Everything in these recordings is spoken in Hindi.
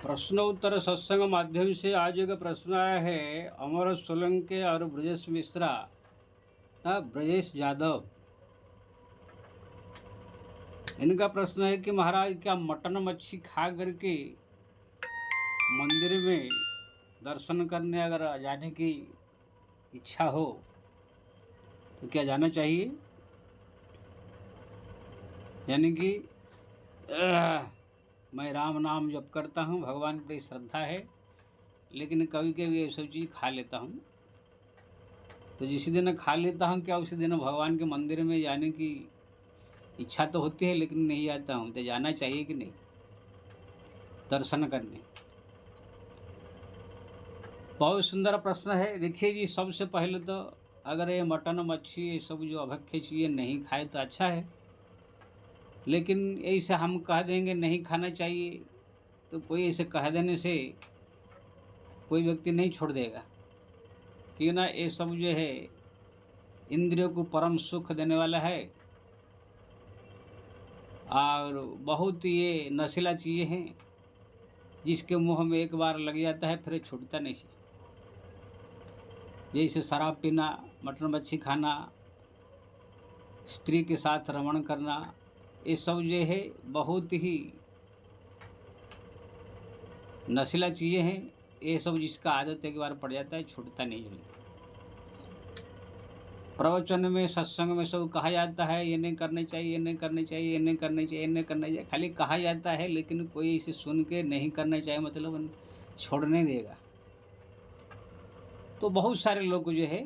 प्रश्न उत्तर सत्संग माध्यम से आज एक प्रश्न आया है अमर सोलंके और ब्रजेश मिश्रा ब्रजेश यादव। इनका प्रश्न है कि महाराज क्या मटन मच्छी खा करके मंदिर में दर्शन करने अगर जाने की इच्छा हो तो क्या जाना चाहिए? यानी कि मैं राम नाम जप करता हूँ, भगवान पर श्रद्धा है, लेकिन कभी कभी ये सब चीज़ खा लेता हूँ। तो जिस दिन खा लेता हूँ क्या उसी दिन भगवान के मंदिर में जाने की इच्छा तो होती है लेकिन नहीं जाता हूँ। तो जाना चाहिए कि नहीं दर्शन करने? बहुत सुंदर प्रश्न है। देखिए जी, सबसे पहले तो अगर ये मटन मच्छी ये सब जो अभक्ष्य चीज़ें नहीं खाए तो अच्छा है, लेकिन ऐसे हम कह देंगे नहीं खाना चाहिए तो कोई ऐसे कह देने से कोई व्यक्ति नहीं छोड़ देगा। कि ना ये सब जो है इंद्रियों को परम सुख देने वाला है और बहुत ये नशीला चीज़ें हैं, जिसके मुंह में एक बार लग जाता है फिर छूटता नहीं। जैसे शराब पीना, मटन मच्छी खाना, स्त्री के साथ रमण करना, ये सब जो है बहुत ही नशीला चीज़ें हैं। ये सब जिसका आदत एक बार पड़ जाता है छूटता नहीं जल्दी। प्रवचन में सत्संग में सब कहा जाता है ये नहीं करने चाहिए, ये नहीं करने चाहिए, ये नहीं करने चाहिए, ये नहीं करना चाहिए, खाली कहा जाता है लेकिन कोई इसे सुन के नहीं करना चाहिए मतलब छोड़ नहीं देगा। तो बहुत सारे लोग जो है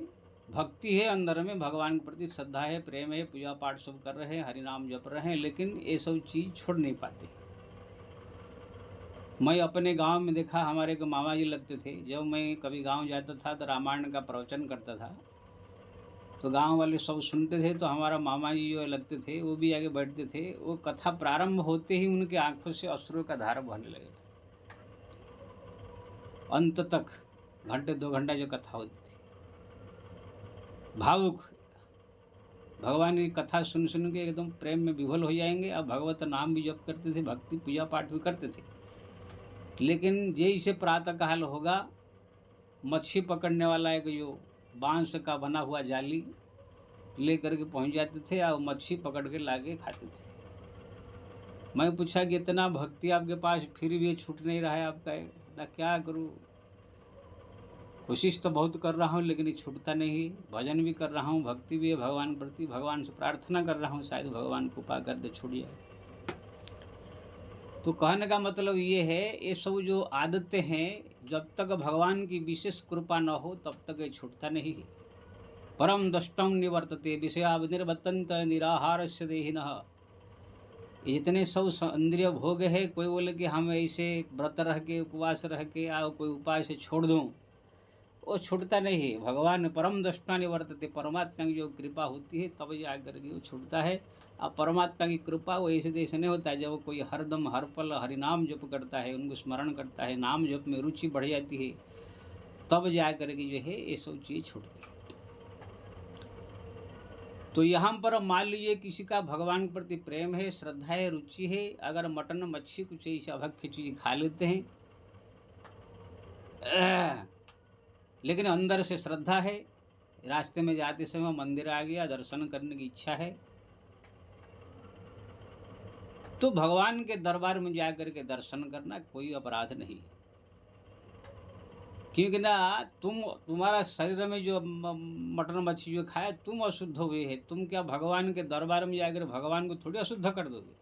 भक्ति है अंदर में, भगवान के प्रति श्रद्धा है, प्रेम है, पूजा पाठ सब कर रहे हैं, हरि नाम जप रहे हैं, लेकिन ये सब चीज़ छोड़ नहीं पाते। मैं अपने गांव में देखा, हमारे एक मामा जी लगते थे, जब मैं कभी गांव जाता था तो रामायण का प्रवचन करता था तो गांव वाले सब सुनते थे। तो हमारा मामा जी जो लगते थे वो भी आगे बैठते थे। वो कथा प्रारंभ होते ही उनकी आंखों से अश्रु का धारा बहने लगे, अंत तक घंटे 2 घंटा जो कथा होती थी। भावुक भगवान की कथा सुन सुन के एकदम प्रेम में विभोल हो जाएंगे। अब भगवत नाम भी जप करते थे, भक्ति पूजा पाठ भी करते थे, लेकिन जैसे प्रातः काल होगा मच्छी पकड़ने वाला एक जो बांस का बना हुआ जाली लेकर के पहुंच जाते थे और मच्छी पकड़ के लाके खाते थे। मैं पूछा कि इतना भक्ति आपके पास फिर भी ये छूट नहीं रहा है आपका, ना क्या करूं, कोशिश तो बहुत कर रहा हूँ लेकिन ये छूटता नहीं। भजन भी कर रहा हूँ, भक्ति भी है भगवान प्रति, भगवान से प्रार्थना कर रहा हूँ शायद भगवान कृपा कर दे छूट जाए। तो कहने का मतलब ये है ये सब जो आदतें हैं जब तक भगवान की विशेष कृपा न हो तब तक ये छूटता नहीं है। परम दष्टम निवर्तते विषया निर्वर्तन्त निराहारस्य देहिनः। इतने सब इंद्रिय भोग है, कोई बोले कि हम ऐसे व्रत रह के उपवास रह के या कोई उपाय से छोड़ दूं, वो छूटता नहीं है। भगवान परम दृष्टा निवर्तते, परमात्मा की जो कृपा होती है तब जाकर के वो छूटता है। अब परमात्मा की कृपा वो ऐसे तैसे नहीं होता है। जब कोई हरदम हर पल हरि नाम जप करता है, उनको स्मरण करता है, नाम जप में रुचि बढ़ जाती है, तब जाकर के जो है ये सब चीज़ छूटती है। तो यहाँ पर मान लीजिए किसी का भगवान के प्रति प्रेम है, श्रद्धा है, रुचि है, अगर मटन मच्छी कुछ ऐसी अभक्ष्य चीज़ खा लेते हैं लेकिन अंदर से श्रद्धा है, रास्ते में जाते समय मंदिर आ गया, दर्शन करने की इच्छा है, तो भगवान के दरबार में जाकर के दर्शन करना कोई अपराध नहीं है। क्योंकि ना तुम्हारा शरीर में जो मटन मच्छी जो खाया तुम अशुद्ध हुए है, तुम क्या भगवान के दरबार में जाकर भगवान को थोड़ी अशुद्ध कर दोगे?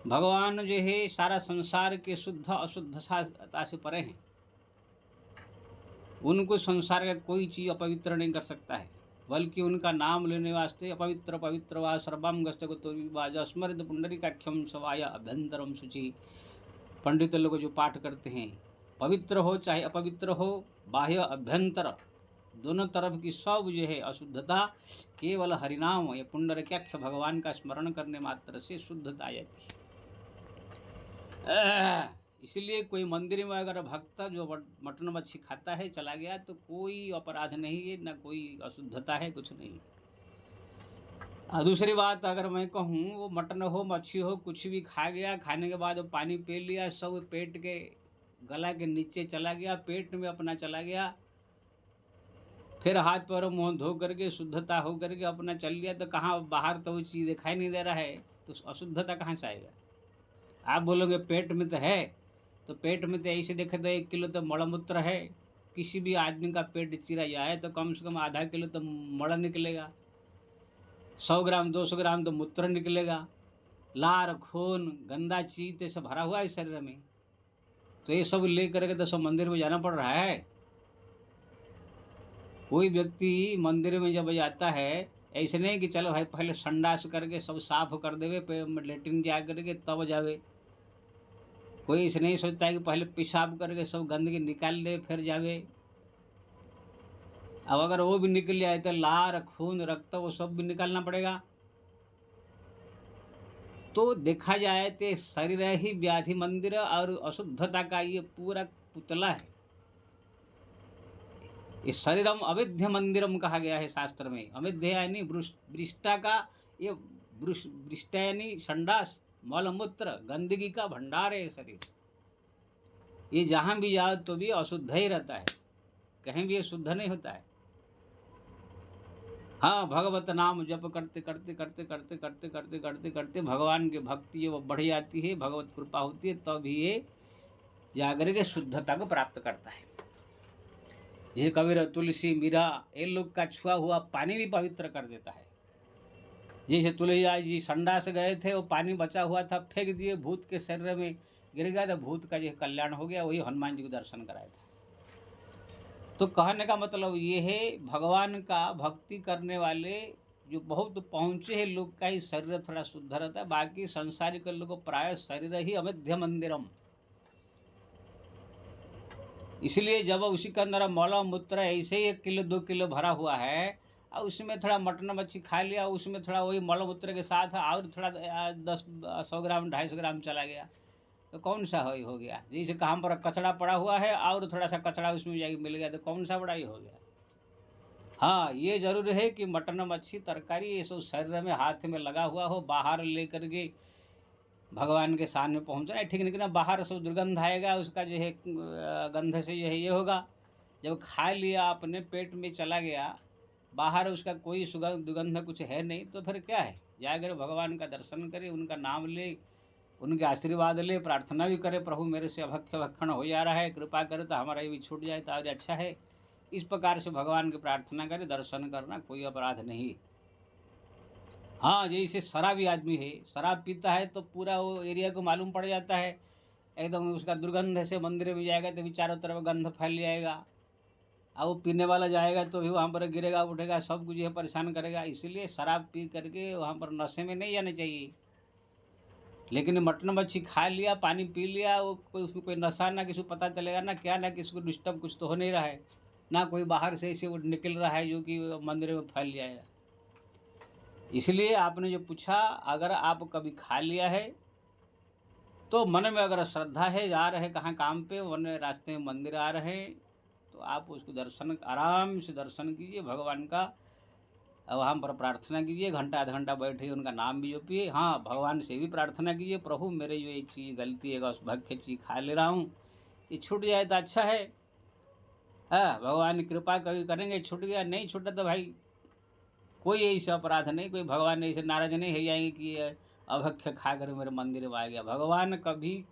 भगवान जो है सारा संसार के शुद्ध अशुद्धता से परे हैं। उनको संसार का कोई चीज़ अपवित्र नहीं कर सकता है, बल्कि उनका नाम लेने वास्ते अपवित्र पवित्र वा सर्वम गस्तगतो स्मृत पुंडरीकाख्यम सवाय अभ्यंतरम शुचि। पंडित लोग जो पाठ करते हैं, पवित्र हो चाहे अपवित्र हो, बाह्य अभ्यंतर दोनों तरफ की सब जो है अशुद्धता केवल हरिनाम या पुंडरीकाक्ष भगवान का स्मरण करने मात्र से शुद्धता आ जाती है। इसलिए कोई मंदिर में अगर भक्त जो मटन मच्छी खाता है चला गया तो कोई अपराध नहीं है, ना कोई अशुद्धता है, कुछ नहीं। और दूसरी बात अगर मैं कहूँ, वो मटन हो मच्छी हो कुछ भी खा गया, खाने के बाद वो पानी पी लिया, सब पेट के गला के नीचे चला गया, पेट में अपना चला गया, फिर हाथ पैर मुंह धो करके शुद्धता हो करके अपना चल लिया, तो कहाँ बाहर तो वो चीज़ दिखाई नहीं दे रहा है, तो अशुद्धता कहाँ से आएगा? आप बोलोगे पेट में तो है, तो पेट में तो ऐसे देखे तो 1 किलो तो मलमूत्र है। किसी भी आदमी का पेट चिरा जाए तो कम से कम आधा किलो तो मल निकलेगा, 100 ग्राम 200 ग्राम तो मूत्र निकलेगा। लार खून गंदा चीज तो सब भरा हुआ है शरीर में, तो ये सब लेकर के तो सब मंदिर में जाना पड़ रहा है। कोई व्यक्ति मंदिर में जब जाता है, ऐसे नहीं कि चलो भाई पहले संडास करके सब साफ कर देवे, लेटिन जा करके तब जावे। कोई ऐसे नहीं सोचता है कि पहले पेशाब करके सब गंदगी निकाल दे फिर जावे। अब अगर वो भी निकल जाए तो लार खून रक्त वो सब भी निकालना पड़ेगा। तो देखा जाए तो शरीर ही व्याधि मंदिर और अशुद्धता का ये पूरा पुतला है। ये शरीरम अविद्य मंदिरम कहा गया है शास्त्र में। अविद्य यानी वृष्टा का, ये वृष्टा यानी संडास मलमूत्र गंदगी का भंडार है शरीर। ये जहाँ भी जाओ तो भी अशुद्ध ही रहता है, कहीं भी ये शुद्ध नहीं होता है। हाँ, भगवत नाम जप करते करते करते करते करते करते करते करते भगवान की भक्ति जब बढ़ जाती है, भगवत कृपा होती है, तब ये जाकर के शुद्धता को प्राप्त करता है। ये कबीर तुलसी मीरा ये लोग का छुआ हुआ पानी भी पवित्र कर देता है। जैसे तुलसीदास जी संडास गए थे, वो पानी बचा हुआ था, फेंक दिए, भूत के शरीर में गिर गया, तो भूत का जो कल्याण हो गया, वही हनुमान जी को दर्शन कराया था। तो कहने का मतलब ये है, भगवान का भक्ति करने वाले जो बहुत पहुँचे हैं लोग का ही शरीर थोड़ा शुद्ध रहता है। बाकी संसारिक लोग प्राय शरीर ही अवैध मंदिरम। इसलिए जब उसी के अंदर मल मूत्र ऐसे ही 1 किलो 2 किलो भरा हुआ है, और उसमें थोड़ा मटन मच्छी खा लिया, उसमें थोड़ा वही मल मूत्र के साथ और थोड़ा 100 ग्राम 250 ग्राम चला गया, तो कौन सा हो गया? जैसे कहाँ पर कचड़ा पड़ा हुआ है और थोड़ा सा कचड़ा उसमें जाके मिल गया, तो कौन सा बड़ा ही हो गया? हाँ, ये जरूर है कि मटन मच्छी तरकारी ये सब शरीर में हाथ में लगा हुआ हो, बाहर लेकर के भगवान के सामने पहुँचना है, ठीक नहीं ना? बाहर से दुर्गंध आएगा, उसका जो है गंध से जो है ये होगा। जब खा लिया अपने पेट में चला गया, बाहर उसका कोई सुगंध दुर्गंध कुछ है नहीं, तो फिर क्या है? जाकर भगवान का दर्शन करे, उनका नाम ले, उनके आशीर्वाद ले, प्रार्थना भी करे, प्रभु मेरे से अभक्ष्य भक्षण हो जा रहा है, कृपा करे तो हमारा ये भी छूट जाए तो और अच्छा है। इस प्रकार से भगवान की प्रार्थना करे, दर्शन करना कोई अपराध नहीं। हाँ, जैसे शराबी आदमी है, शराब पीता है तो पूरा वो एरिया को मालूम पड़ जाता है, एकदम उसका दुर्गंध से मंदिर में जाएगा तो भी चारों तरफ गंध फैल जाएगा, और वो पीने वाला जाएगा तो भी वहाँ पर गिरेगा उठेगा, सब कुछ ये परेशान करेगा। इसलिए शराब पी करके वहाँ पर नशे में नहीं जाना चाहिए। लेकिन मटन मच्छी खा लिया, पानी पी लिया, वो कोई उसमें कोई नशा ना किसी को पता चलेगा ना क्या, ना किसी को डिस्टर्ब कुछ तो हो नहीं रहा है, ना कोई बाहर से ऐसे वो निकल रहा है जो कि मंदिर में फैल जाएगा। इसलिए आपने जो पूछा, अगर आप कभी खा लिया है तो मन में अगर श्रद्धा है, जा रहे कहाँ काम पे, वन रास्ते में मंदिर आ रहे हैं, तो आप उसको दर्शन आराम से दर्शन कीजिए भगवान का, वहाँ पर प्रार्थना कीजिए, घंटा आधा घंटा बैठिए, उनका नाम भी जपिए। हाँ, भगवान से भी प्रार्थना कीजिए, प्रभु मेरे जो एक चीज़ गलती है, उस भक्ष्य चीज़ खा ले रहा हूँ, ये छूट जाए तो अच्छा है। हाँ, भगवान की कृपा कभी करेंगे, छूट गया, नहीं छूटा तो भाई कोई ऐसा अपराध नहीं, कोई भगवान ऐसे नाराज नहीं हो जाएंगे कि ये अभक्ष्य खा कर मेरे मंदिर में आ गया। भगवान कभी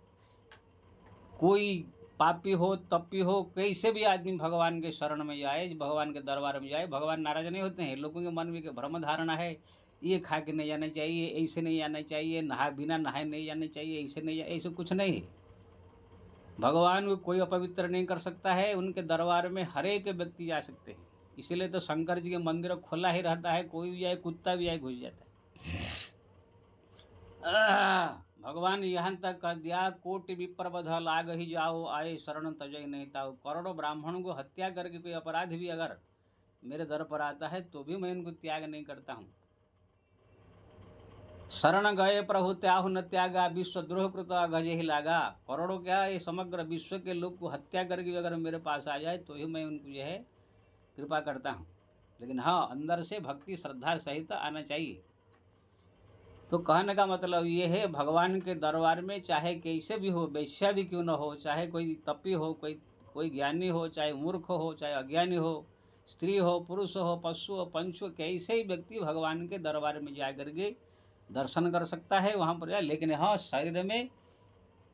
कोई पापी हो तप्पी हो, कैसे भी आदमी भगवान के शरण में जाए, भगवान के दरबार में जाए, भगवान नाराज नहीं होते हैं। लोगों के मन में भ्रम धारणा है, ये खा के नहीं जाना चाहिए, ऐसे नहीं जाना चाहिए, नहा बिना नहाए नहीं जाना चाहिए, ऐसे नहीं, ऐसे कुछ नहीं है। भगवान को कोई अपवित्र नहीं कर सकता है, उनके दरबार में हर एक व्यक्ति जा सकते हैं। इसीलिए तो शंकर जी के मंदिर खुला ही रहता है, कोई भी जाए, कुत्ता भी जाए, घुस जाता है। भगवान यहाँ तक कह दिया, कोटि विप्रबध लाग ही जाओ, आए शरण तजय नहीं ताओ। करोड़ों ब्राह्मणों को हत्या करके कोई अपराध भी अगर मेरे दर पर आता है तो भी मैं इनको त्याग नहीं करता हूँ। शरण गए प्रभु त्याहु न त्यागा, विश्व द्रोह कृत गजे ही लागा। करोड़ों क्या, ये समग्र विश्व के लोग को हत्या करके अगर मेरे पास आ जाए तो ही मैं उनको जो है कृपा करता हूँ। लेकिन हाँ, अंदर से भक्ति श्रद्धा सहित आना चाहिए। तो कहने का मतलब ये है, भगवान के दरबार में चाहे कैसे भी हो, वेश्या भी क्यों न हो, चाहे कोई तपी हो, कोई कोई ज्ञानी हो, चाहे मूर्ख हो, चाहे अज्ञानी हो, स्त्री हो, पुरुष हो, पशु हो, पंच हो, कैसे ही व्यक्ति भगवान के दरबार में जा करके दर्शन कर सकता है वहाँ पर जाए। लेकिन हाँ, शरीर में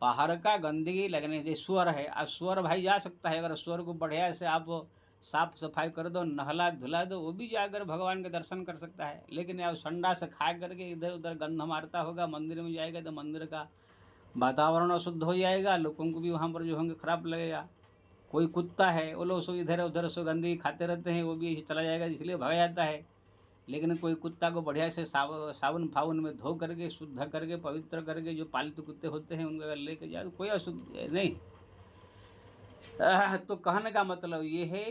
बाहर का गंदगी लगने से, सुअर है, अब सुअर भाई जा सकता है, अगर सुअर को बढ़िया से आप साफ सफाई कर दो, नहला धुला दो, वो भी जाकर भगवान के दर्शन कर सकता है। लेकिन अब संडा से खा करके इधर उधर गंध मारता होगा, मंदिर में जाएगा तो मंदिर का वातावरण अशुद्ध हो जाएगा, लोगों को भी वहाँ पर जो होंगे खराब लगेगा। कोई कुत्ता है, वो लोग सो इधर उधर सो गंदगी खाते रहते हैं, वो भी ऐसे चला जाएगा, इसलिए भगा जाता है। लेकिन कोई कुत्ता को बढ़िया से साबुन फाबुन में धो करके, शुद्ध करके, पवित्र करके, जो पालतू कुत्ते होते हैं उनको अगर लेके जाए तो कोई अशुद्ध नहीं। तो कहने का मतलब ये है,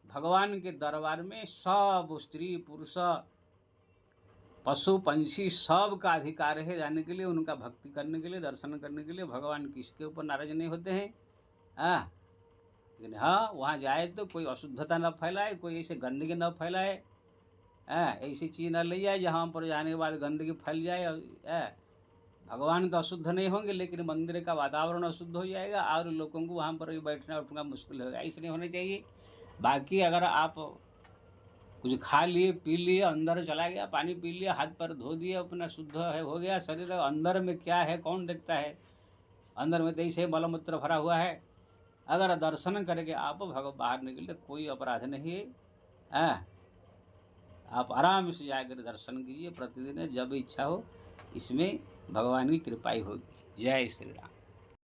भगवान के दरबार में सब स्त्री पुरुष पशु पंछी सब का अधिकार है जाने के लिए, उनका भक्ति करने के लिए, दर्शन करने के लिए। भगवान किसके ऊपर नाराज नहीं होते हैं। लेकिन हाँ, वहाँ जाए तो कोई अशुद्धता न फैलाए, कोई ऐसे गंदगी न फैलाए, ऐसी चीज़ न ले जाए जहाँ पर जाने के बाद गंदगी फैल जाए। भगवान तो अशुद्ध नहीं होंगे, लेकिन मंदिर का वातावरण अशुद्ध हो जाएगा और लोगों को वहाँ पर भी बैठना उठना मुश्किल होगा। ऐसे नहीं होना चाहिए। बाकी अगर आप कुछ खा लिए, पी लिए, अंदर चला गया, पानी पी लिया, हाथ पैर धो दिए, अपना शुद्ध है हो गया शरीर, अंदर में क्या है कौन देखता है, अंदर में तो ऐसे मलमूत्र भरा हुआ है। अगर दर्शन करके आप बाहर निकले, कोई अपराध नहीं है। आप आराम से जाकर दर्शन कीजिए प्रतिदिन, जब इच्छा हो। इसमें भगवान की कृपा ही होगी। जय श्री राम।